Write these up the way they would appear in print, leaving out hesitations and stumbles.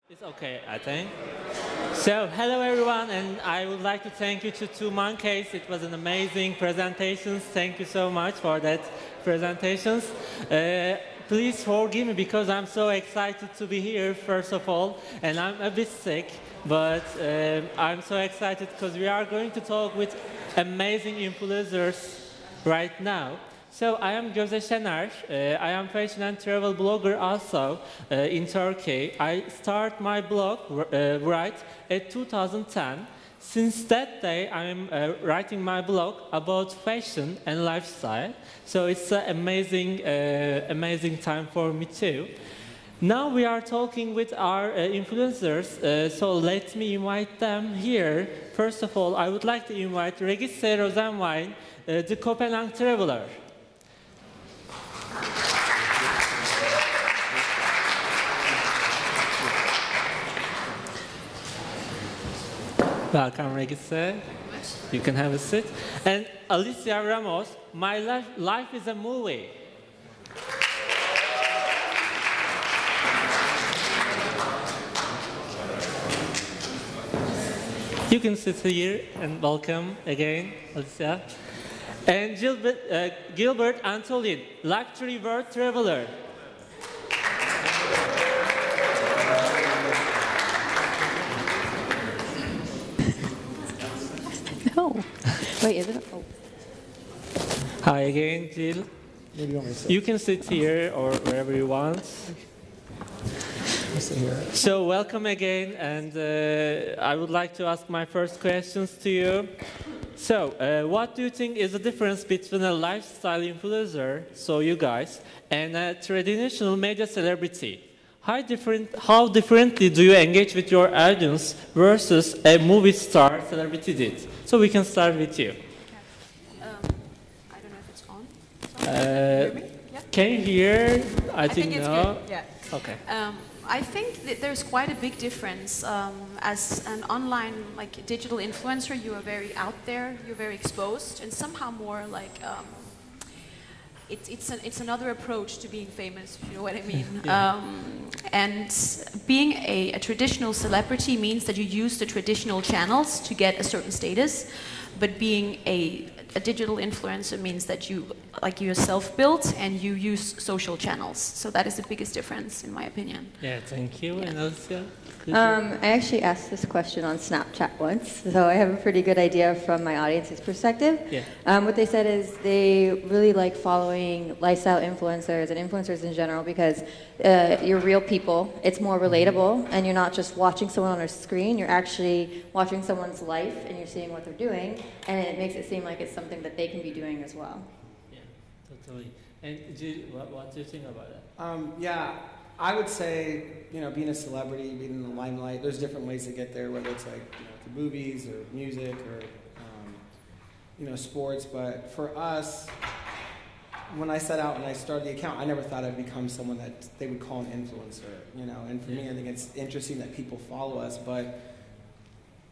It's okay, I think. So, hello everyone, and I would like to thank you to Two Monkeys. It was an amazing presentation. Thank you so much for that presentations. Please forgive me because I'm so excited to be here, first of all, and I'm a bit sick, but I'm so excited because we are going to talk with amazing influencers right now. So I am GÖZE. I am fashion and travel blogger also in Turkey. I start my blog right at 2010. Since that day, I am writing my blog about fashion and lifestyle. So it's an amazing time for me too. Now we are talking with our influencers, so let me invite them here. First of all, I would like to invite REGITSE ROSENVINGE, the Copenhagen traveler. Welcome, REGITSE. You can have a seat. And ALYSSIA RAMOS, My Life is a Movie. You can sit here and welcome again, ALYSSIA. And GILBERT ANTOLIN, Luxury World Traveler. No. Wait, is it? Oh. Hi again, Jill. Maybe you want me to sit? You can sit here or wherever you want. Sit here. So welcome again, and I would like to ask my first questions to you. So, what do you think is the difference between a lifestyle influencer, so you guys, and a traditional media celebrity? How differently do you engage with your audience versus a movie star celebrity did? So we can start with you. I don't know if it's on. Can you hear me? Yeah. Can you hear? I think it's no. good. Yeah. Okay. I think that there's quite a big difference. As an online, digital influencer, you are very out there, you're very exposed, and somehow more like it's another approach to being famous, if you know what I mean. Yeah. And being a traditional celebrity means that you use the traditional channels to get a certain status, but being a digital influencer means that you're self-built and you use social channels. So that is the biggest difference, in my opinion. Yeah, thank you. Yeah. And Alicia? I actually asked this question on Snapchat once, so I have a pretty good idea from my audience's perspective. Yeah. What they said is they really like following lifestyle influencers and influencers in general because you're real people, it's more relatable, and you're not just watching someone on a screen, you're actually watching someone's life and you're seeing what they're doing, and it makes it seem like it's something that they can be doing as well. Yeah, totally. And what do you think about that? Yeah, I would say, being a celebrity, being in the limelight, there's different ways to get there, whether it's like, through movies or music or, sports. But for us, when I set out and I started the account, I never thought I'd become someone that they would call an influencer, And for me, I think it's interesting that people follow us. But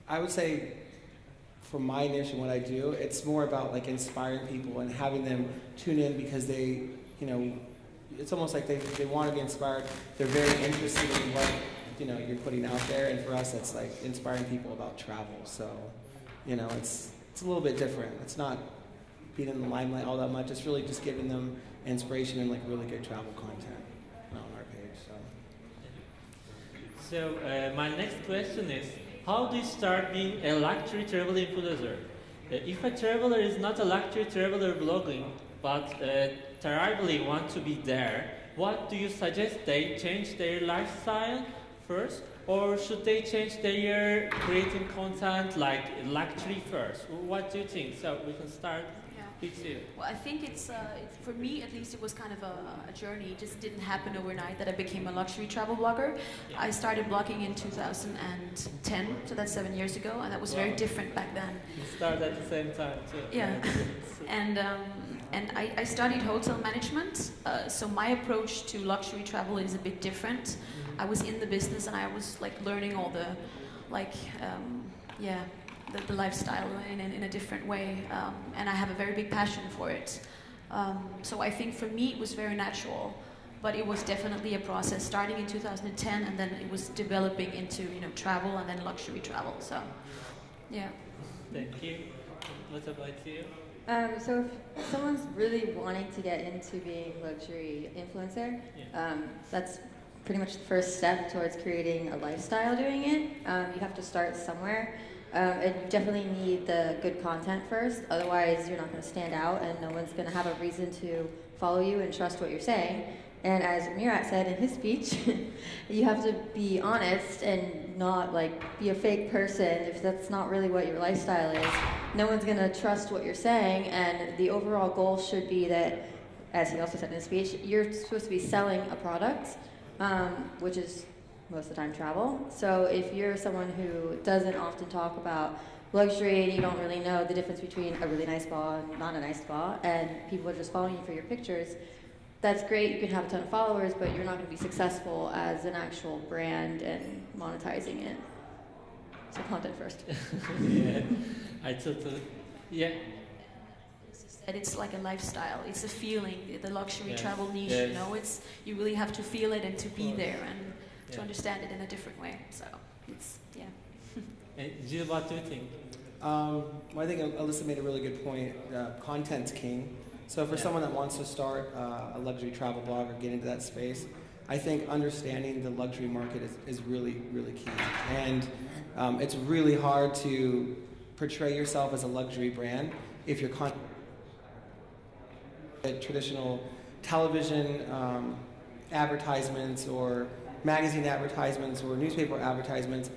I would say, for my niche and what I do, it's more about like inspiring people and having them tune in because they, it's almost like they want to be inspired. They're very interested in what you're putting out there, and for us, that's like inspiring people about travel. So, it's a little bit different. It's not being in the limelight all that much. It's really just giving them inspiration and like really good travel content on our page. So my next question is, how do you start being a luxury travel influencer? If a traveler is not a luxury traveler blogging, but terribly want to be there, what do you suggest? They change their lifestyle first, or should they change their creating content like luxury first? What do you think? So we can start with you. Well, I think it's for me at least, it was kind of a journey. It just didn't happen overnight that I became a luxury travel blogger. Yeah. I started blogging in 2010, so that's 7 years ago, and that was very different back then. You started at the same time too. Yeah, and I studied hotel management, so my approach to luxury travel is a bit different. Mm-hmm. I was in the business and I was like learning all the, the lifestyle in a different way, and I have a very big passion for it. So I think for me it was very natural but it was definitely a process starting in 2010, and then it was developing into, you know, travel and then luxury travel. So, yeah. Thank you. What about you? So if someone's really wanting to get into being a luxury influencer, that's pretty much the first step towards creating a lifestyle doing it. You have to start somewhere. And you definitely need the good content first, otherwise you're not going to stand out and no one's going to have a reason to follow you and trust what you're saying. And as Mirat said in his speech, you have to be honest and not like be a fake person if that's not really what your lifestyle is. No one's going to trust what you're saying, and the overall goal should be that, as he also said in his speech, you're supposed to be selling a product, which is most of the time travel. So if you're someone who doesn't often talk about luxury and you don't really know the difference between a really nice spa and not a nice spa, and people are just following you for your pictures, that's great, you can have a ton of followers, but you're not going to be successful as an actual brand and monetizing it. So content first. Yeah, I totally, yeah. That it's like a lifestyle, it's a feeling, the luxury travel niche, yes. you know, it's, you really have to feel it and to be there and to understand it in a different way. So it's, yeah. And Gilles, what do you think? Well, I think Alyssa made a really good point. Content's king. So for someone that wants to start a luxury travel blog or get into that space, I think understanding the luxury market is really, really key. And it's really hard to portray yourself as a luxury brand if you're traditional television advertisements or magazine advertisements or newspaper advertisements.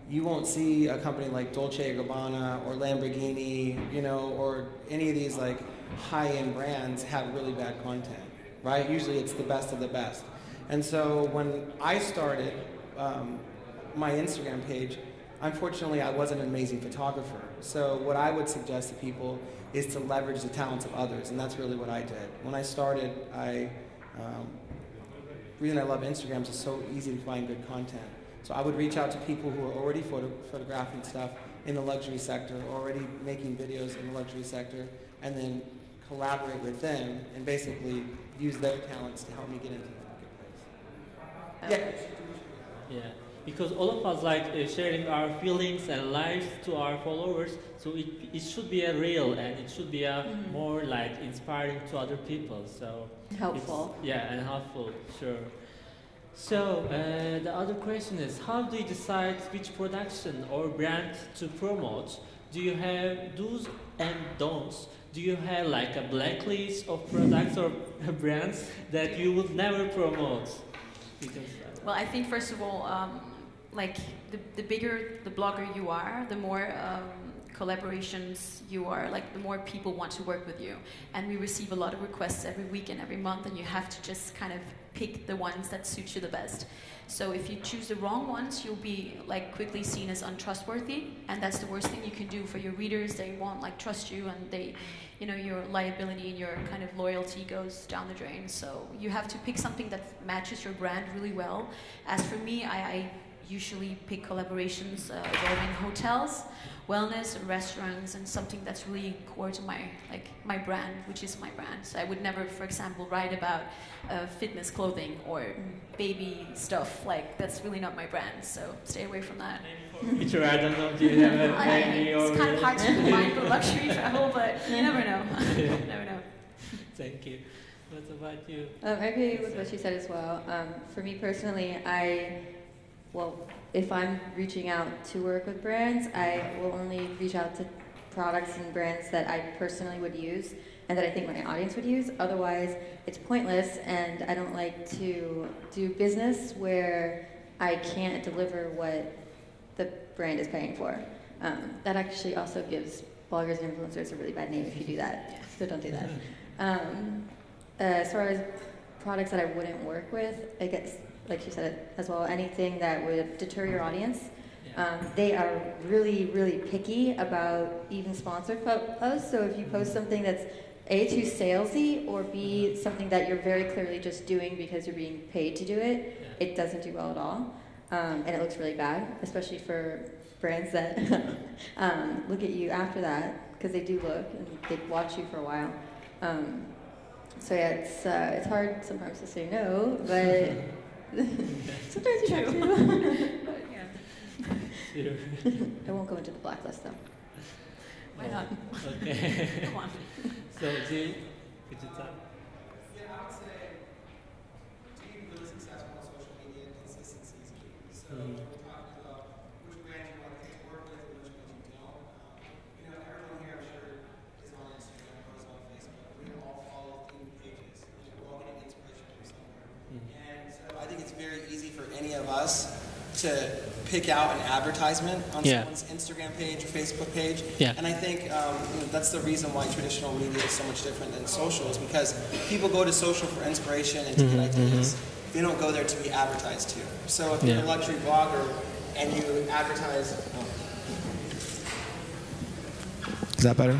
You won't see a company like Dolce & Gabbana or Lamborghini, you know, or any of these like high-end brands have really bad content, right? Usually it's the best of the best. And so when I started my Instagram page, unfortunately I wasn't an amazing photographer. So what I would suggest to people is to leverage the talents of others, and that's really what I did. When I started, the reason I love Instagram is it's so easy to find good content. So I would reach out to people who are already photographing stuff in the luxury sector, already making videos in the luxury sector, and then collaborate with them and basically use their talents to help me get into the marketplace. Yeah, because all of us like sharing our feelings and lives to our followers, so it should be a real and it should be a more like inspiring to other people. So helpful. And helpful, sure. So the other question is, how do you decide which production or brand to promote? Do you have do's and don'ts? Do you have like a blacklist of products or brands that you would never promote? Because, well, I think first of all, like the bigger the blogger you are, the more collaborations you are, like the more people want to work with you. And we receive a lot of requests every week and every month, and you have to just kind of pick the ones that suit you the best. So if you choose the wrong ones, you'll be like quickly seen as untrustworthy, and that's the worst thing you can do for your readers. They won't like trust you, and they, you know, your liability and your kind of loyalty goes down the drain. So you have to pick something that matches your brand really well. As for me, I usually pick collaborations involving hotels, wellness, restaurants, and something that's really core to my brand, which is my brand. So I would never, for example, write about fitness clothing or baby stuff. Like, that's really not my brand. So stay away from that. Picture, I don't know. Do you have any? It's kind of hard to find for luxury travel, but you never know. You never know. Thank you. What about you? I agree with what she said as well. For me personally, if I'm reaching out to work with brands, I will only reach out to products and brands that I personally would use and that I think my audience would use. Otherwise, it's pointless, and I don't like to do business where I can't deliver what the brand is paying for. That actually also gives bloggers and influencers a really bad name if you do that, so don't do that. As far as products that I wouldn't work with, I guess, like you said as well, anything that would deter your audience. They are really, really picky about even sponsored posts. So if you post something that's A, too salesy, or B, something that you're very clearly just doing because you're being paid to do it, it doesn't do well at all. And it looks really bad, especially for brands that look at you after that, because they do look and they watch you for a while. So yeah, it's hard sometimes to say no, but sometimes you have to. But, yeah. I won't go into the blacklist though. Why not? Okay. Come on. So, Jill, could you talk? Yeah, I would say being really successful on social media, consistency is key. So we're talking about which brand you want to work with and which ones you don't. You know, everyone here, I'm sure, is on Instagram or is on Facebook. We all follow theme pages. We're all getting inspiration from somewhere. And so I think it's very easy for any of us to pick out an advertisement on someone's Instagram page or Facebook page. Yeah. And I think you know, that's the reason why traditional media is so much different than social, is because people go to social for inspiration and to get ideas. They don't go there to be advertised to. So if you're a luxury blogger and you advertise... Is that better?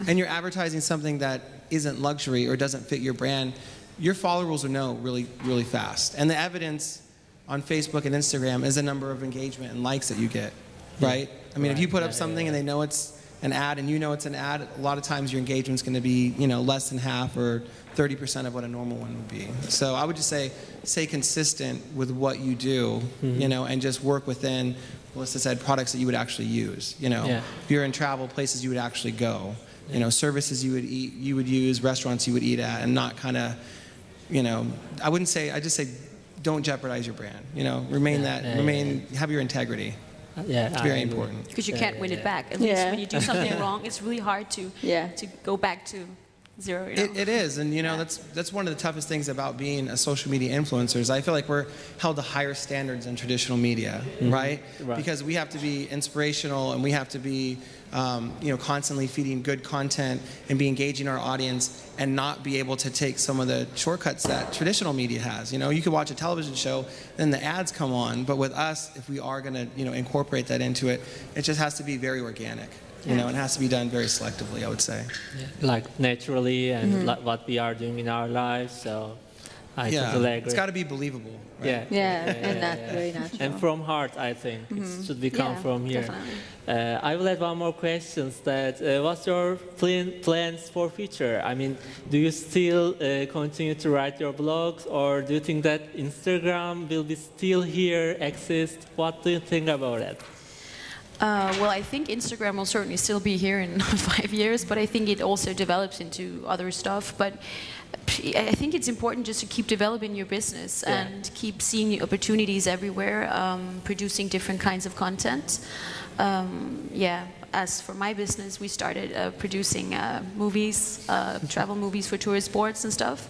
And you're advertising something that isn't luxury or doesn't fit your brand, your followers will know really, really fast. And the evidence on Facebook and Instagram is the number of engagement and likes that you get, right? I mean, if you put up something and they know it's an ad and you know it's an ad, a lot of times your engagement's going to be, you know, less than half or 30% of what a normal one would be. So I would just say, stay consistent with what you do, you know, and just work within, Alyssa said, products that you would actually use. You know, if you're in travel, places you would actually go. You know, services you would use, restaurants you would eat at, and not kind of, you know, I wouldn't say, I just say, don't jeopardize your brand. You know, have your integrity. It's very important. Because you can't win it back. At least when you do something wrong, it's really hard to go back to zero. You know? It is, and you know that's one of the toughest things about being a social media influencer. Is I feel like we're held to higher standards in traditional media, right? Because we have to be inspirational and we have to be, you know, constantly feeding good content and be engaging our audience, and not be able to take some of the shortcuts that traditional media has. You know, you could watch a television show, then the ads come on, but with us, if we are going to, you know, incorporate that into it, it just has to be very organic. You know, it has to be done very selectively, I would say. Like naturally, and what we are doing in our lives. So I totally agree. It's got to be believable. Right? And very natural. And from heart, I think it should be come from here. I will add one more question. That what's your plans for future? I mean, do you still continue to write your blogs, or do you think that Instagram will be still here, exist? What do you think about it? Well, I think Instagram will certainly still be here in 5 years, but I think it also develops into other stuff. But I think it's important just to keep developing your business and keep seeing opportunities everywhere, producing different kinds of content. As for my business, we started producing movies, travel movies for tourist boards and stuff.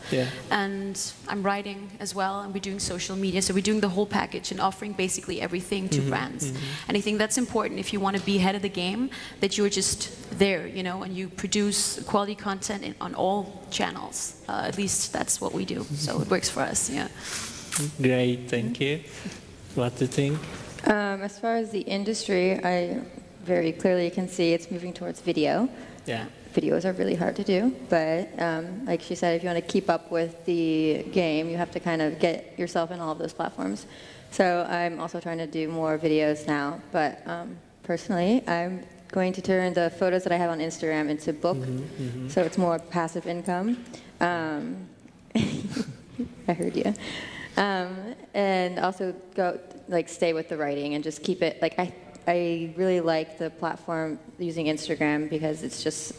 And I'm writing as well, and we're doing social media. So we're doing the whole package and offering basically everything to brands. And I think that's important if you want to be ahead of the game, that you're just there, you know, and you produce quality content on all channels. At least that's what we do. So it works for us, Great, thank you. What do you think? As far as the industry, I very clearly can see it's moving towards video. Videos are really hard to do, but like she said, if you want to keep up with the game, you have to kind of get yourself in all of those platforms. So I'm also trying to do more videos now, but personally, I'm going to turn the photos that I have on Instagram into book, so it's more passive income. I heard you. And also stay with the writing and just keep it, I really like the platform using Instagram because it's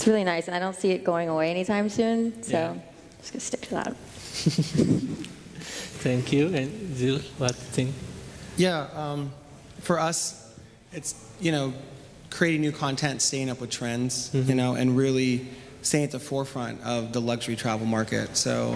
really nice, and I don't see it going away anytime soon, so I'm just going to stick to that. Thank you. And Jill, what do you think? For us, it's, you know, creating new content, staying up with trends, you know, and really staying at the forefront of the luxury travel market. So,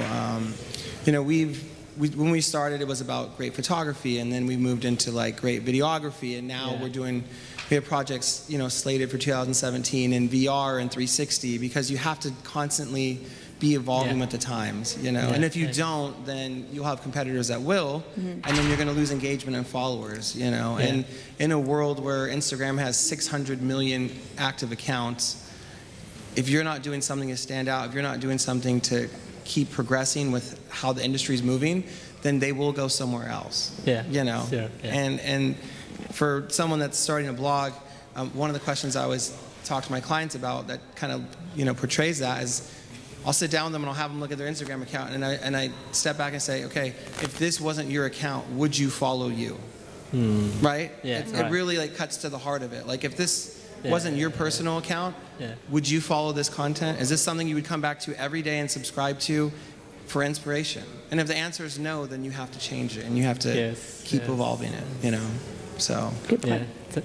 you know, when we started, it was about great photography, and then we moved into like great videography, and now we have projects, you know, slated for 2017 in VR and 360, because you have to constantly be evolving with the times, you know. And if you don't, then you'll have competitors that will, and then you're going to lose engagement and followers, you know. And in a world where Instagram has 600 million active accounts, if you're not doing something to stand out, if you're not doing something to keep progressing with how the industry is moving, then they will go somewhere else. You know. And for someone that's starting a blog, one of the questions I always talk to my clients about that kind of, you know, portrays that is, I'll sit down with them and I'll have them look at their Instagram account, and I step back and say, okay, if this wasn't your account, would you follow you? Right? Yeah, it really like cuts to the heart of it. Like if this wasn't your personal account, would you follow this content? Is this something you would come back to every day and subscribe to for inspiration? And if the answer is no, then you have to change it and you have to keep evolving it, you know? So,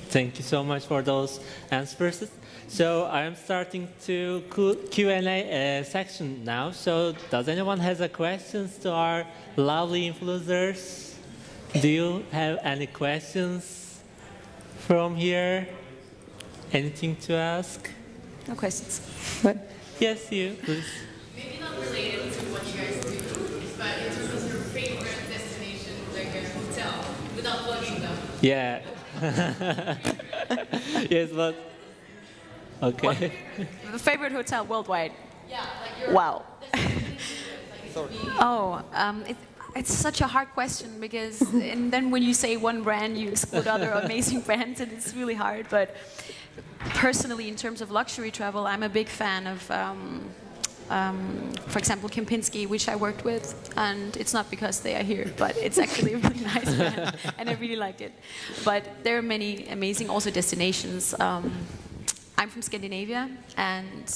thank you so much for those answers. So I am starting to Q&A section now. So does anyone has a questions to our lovely influencers? Do you have any questions from here? Anything to ask? No questions. What? Yes, you, please. Maybe not related to what you guys do, but in terms of your favorite destination, like a hotel, without plugging them. Yeah. Yes, but okay. The favorite hotel worldwide? Yeah, like your Wow. destination. It's such a hard question because, and then when you say one brand, you exclude other amazing brands, and it's really hard. But personally, in terms of luxury travel, I'm a big fan of, for example, Kempinski, which I worked with, and it's not because they are here, but it's actually a really nice brand, and I really liked it. But there are many amazing also destinations. I'm from Scandinavia, and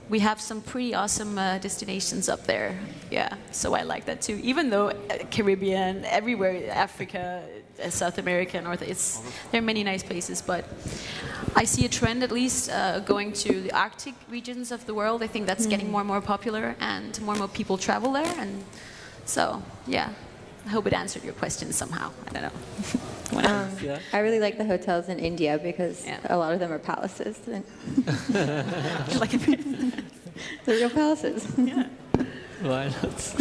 we have some pretty awesome destinations up there. Yeah, so I like that too. Even though Caribbean, everywhere, Africa, South America, there are many nice places. But I see a trend, at least, going to the Arctic regions of the world. I think that's getting more and more popular, and more people travel there. And so, yeah, I hope it answered your question somehow. I don't know. I really like the hotels in India because a lot of them are palaces. Like They're real palaces. Yeah. Why not?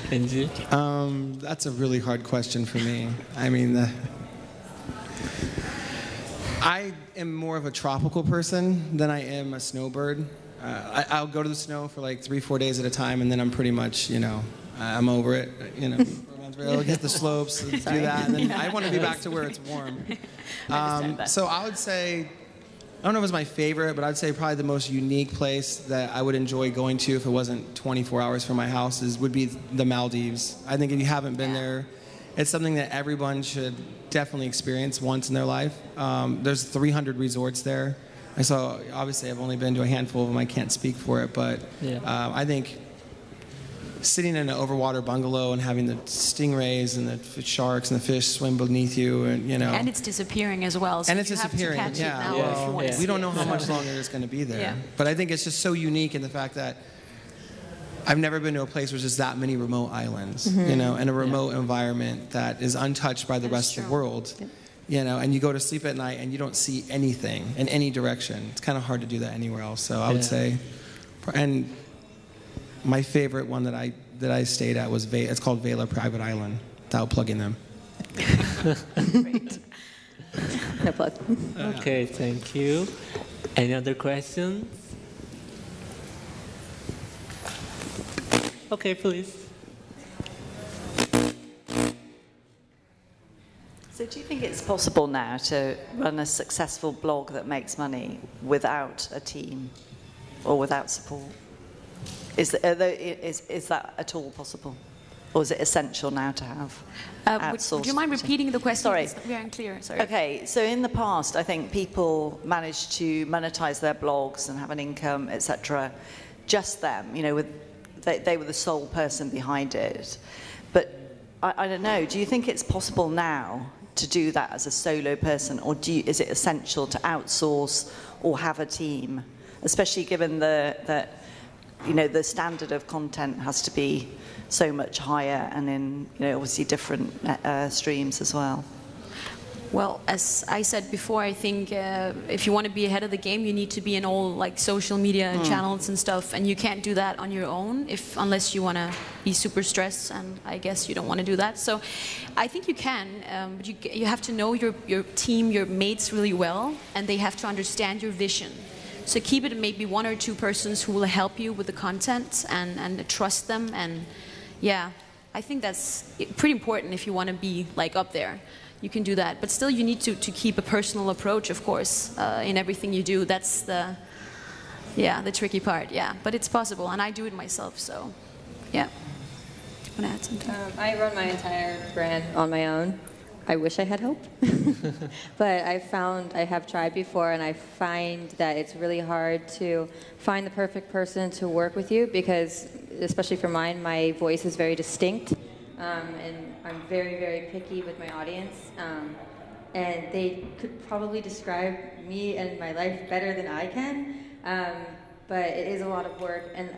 And you? that's a really hard question for me. I mean, I am more of a tropical person than I am a snowbird. I'll go to the snow for like 3-4 days at a time, and then I'm pretty much, you know, I'm over it, you know. I'll get the slopes, do that, and then I want to be back to where it's warm. So I would say, I don't know if it's my favorite, but I'd say probably the most unique place that I would enjoy going to if it wasn't 24 hours from my house would be the Maldives. I think if you haven't been there, it's something that everyone should definitely experience once in their life. There's 300 resorts there. And so obviously I've only been to a handful of them. I can't speak for it, but I think sitting in an overwater bungalow and having the stingrays and the sharks and the fish swim beneath you, and you know. And it's disappearing as well. So and it's you disappearing. Have to catch it now if you want to We don't know how much longer it's going to be there. Yeah. But I think it's just so unique in the fact that I've never been to a place where there's just that many remote islands, you know, and a remote environment that is untouched by the rest of the world. Yeah. You know, and you go to sleep at night and you don't see anything in any direction. It's kind of hard to do that anywhere else. So I would say, and my favorite one that I stayed at was it's called Vela Private Island. Without plugging them. Great. No plug. Okay, thank you. Any other questions? Okay, please. So do you think it's possible now to run a successful blog that makes money without a team or without support? Is that at all possible? Or is it essential now to have outsourced? Would you mind repeating the question? Sorry. We are unclear. Sorry. Okay, so in the past, I think people managed to monetize their blogs and have an income, etc. Just them, you know, they were the sole person behind it. But I don't know, do you think it's possible now to do that as a solo person, or is it essential to outsource or have a team, especially given that you know, the standard of content has to be so much higher, and in, you know, obviously different streams as well? Well, as I said before, I think if you want to be ahead of the game, you need to be in all like social media channels and stuff, and you can't do that on your own unless you want to be super stressed, and I guess you don't want to do that. So I think you can, but you have to know your team, your mates really well, and they have to understand your vision. So keep it maybe 1 or 2 persons who will help you with the content and trust them, and yeah, I think that's pretty important if you want to be like up there. You can do that, but still you need to keep a personal approach, of course, in everything you do. That's Yeah, the tricky part, yeah. But it's possible, and I do it myself, so yeah. Want to add something? I run my entire brand on my own. I wish I had help. But I have tried before, and I find that it's really hard to find the perfect person to work with you because, especially for mine, my voice is very distinct. And I'm very, very picky with my audience. And they could probably describe me and my life better than I can. But it is a lot of work. And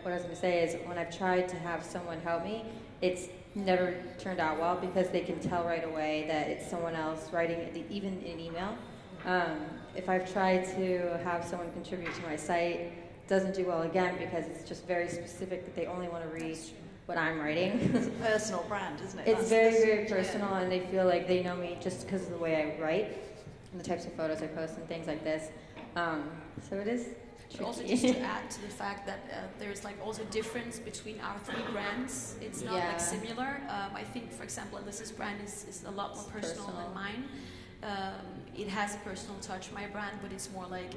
what I was going to say is when I've tried to have someone help me, it's never turned out well because they can tell right away that it's someone else writing it, even in email. If I've tried to have someone contribute to my site, it doesn't do well again because it's just very specific that they only want to read what I'm writing. It's a personal brand, isn't it? It's very, very personal, and they feel like they know me just because of the way I write and the types of photos I post and things like this. So it is tricky. Also, just to add to the fact that there's like also a difference between our three brands. It's not like similar. I think, for example, Alyssa's brand is a lot more personal than mine. It has a personal touch, my brand, but it's more like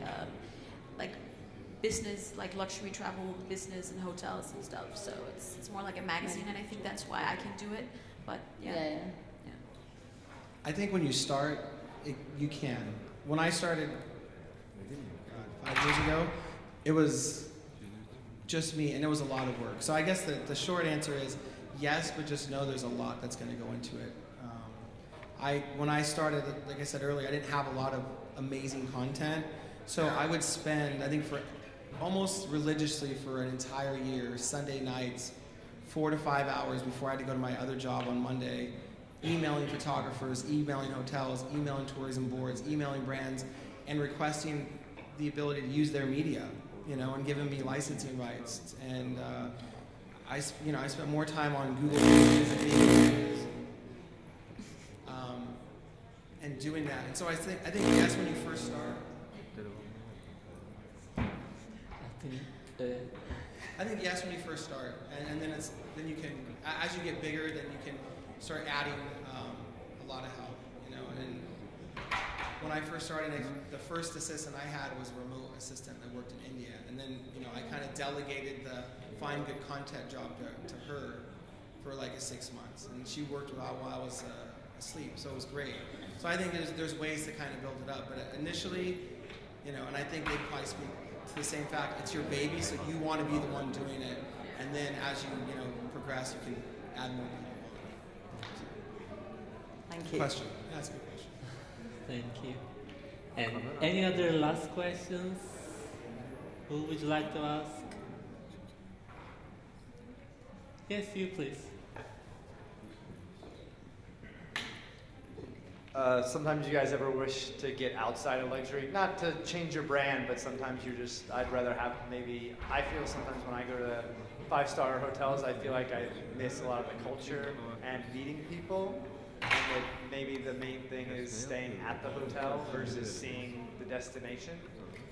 business, like luxury travel, business and hotels and stuff. So it's more like a magazine, and I think that's why I can do it. But yeah. I think when you start, you can. When I started 5 years ago, it was just me, and it was a lot of work. So I guess the short answer is yes, but just know there's a lot that's going to go into it. When I started, like I said earlier, I didn't have a lot of amazing content. So I would spend, I think, for almost religiously for an entire year, Sunday nights, 4 to 5 hours before I had to go to my other job on Monday, emailing photographers, emailing hotels, emailing tourism boards, emailing brands, and requesting the ability to use their media, and giving me licensing rights. And I spent more time on Google Images and doing that. And so I think yes, when you first start. I think yes when you first start, and then you can, as you get bigger, then you can start adding a lot of help, And when I first started, the first assistant I had was a remote assistant that worked in India, and then I kind of delegated the find good content job to her for like 6 months, and she worked while I was asleep, so it was great. So I think there's ways to kind of build it up, but initially, and I think they probably speak to the same fact, it's your baby, so you want to be the one doing it, and then as you progress, you can add more people. Thank you. Question? Yeah, that's a good question. Thank you. And any other last questions? Who would you like to ask? Yes, you please. Sometimes you guys ever wish to get outside of luxury? Not to change your brand, but sometimes I'd rather have I feel sometimes when I go to 5-star hotels, I feel like I miss a lot of the culture and meeting people. And that maybe the main thing is staying at the hotel versus seeing the destination.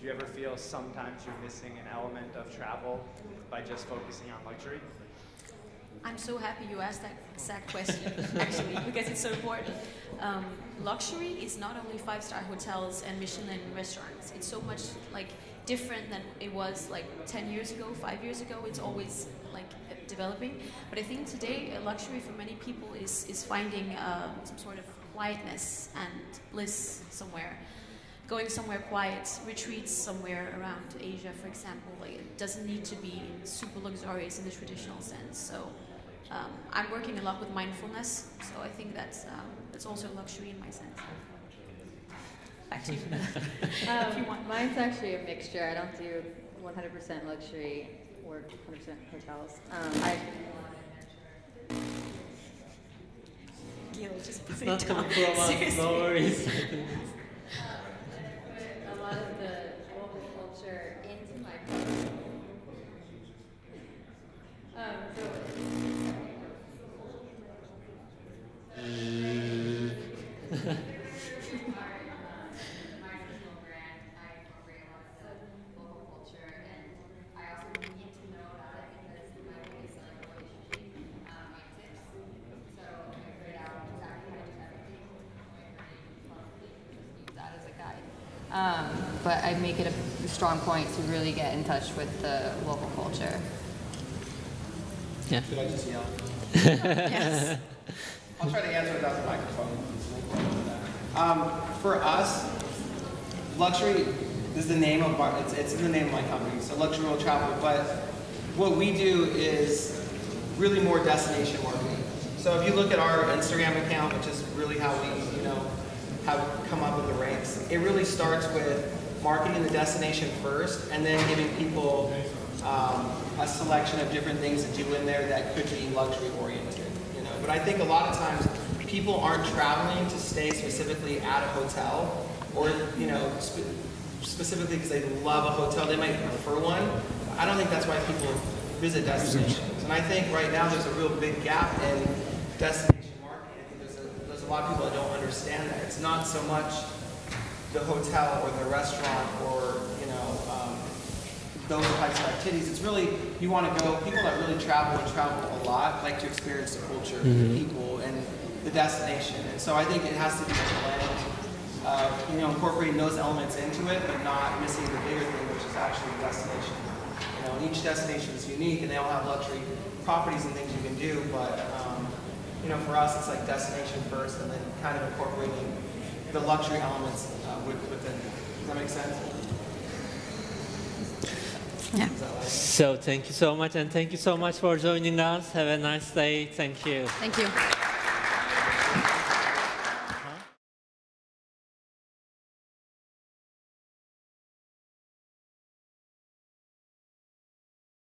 Do you ever feel sometimes you're missing an element of travel by just focusing on luxury? I'm so happy you asked that exact question, actually, because it's so important. Luxury is not only 5-star hotels and Michelin restaurants. It's so much different than it was 10 years ago, 5 years ago. It's always developing. But I think today luxury for many people is finding some sort of quietness and bliss somewhere. Going somewhere quiet, retreats somewhere around Asia, for example. It doesn't need to be super luxurious in the traditional sense. So I'm working a lot with mindfulness, so I think that's also luxury in my sense. Back to you. If you want. Mine's actually a mixture. I don't do 100% luxury or 100% hotels. Gil, just put It's it not down. coming from us, no worries. A lot of the local culture into my post. But I make it strong point to really get in touch with the local culture. Yeah. Did I just yell? Yes. I'll try to answer without the microphone. For us, luxury is the name of it's in the name of my company, so Luxury World Travel. But what we do is really more destination marketing. So if you look at our Instagram account, which is really how we, have come up with the ranks, it really starts with marketing the destination first, and then giving people a selection of different things to do in there that could be luxury oriented. But I think a lot of times people aren't traveling to stay specifically at a hotel, or specifically because they love a hotel. They might prefer one. I don't think that's why people visit destinations. And I think right now there's a real big gap in destination marketing. I think there's a lot of people that don't understand that. It's not so much the hotel or the restaurant or those types of activities. It's really, you want to go, people that really travel and travel a lot like to experience the culture, the people, and the destination. And so I think it has to be a blend of incorporating those elements into it, but not missing the bigger thing, which is actually the destination. And each destination is unique, and they all have luxury properties and things you can do. But for us, it's like destination first, and then kind of incorporating the luxury elements within it. Does that make sense? Yeah. So thank you so much, and thank you so much for joining us. Have a nice day. Thank you. Thank you.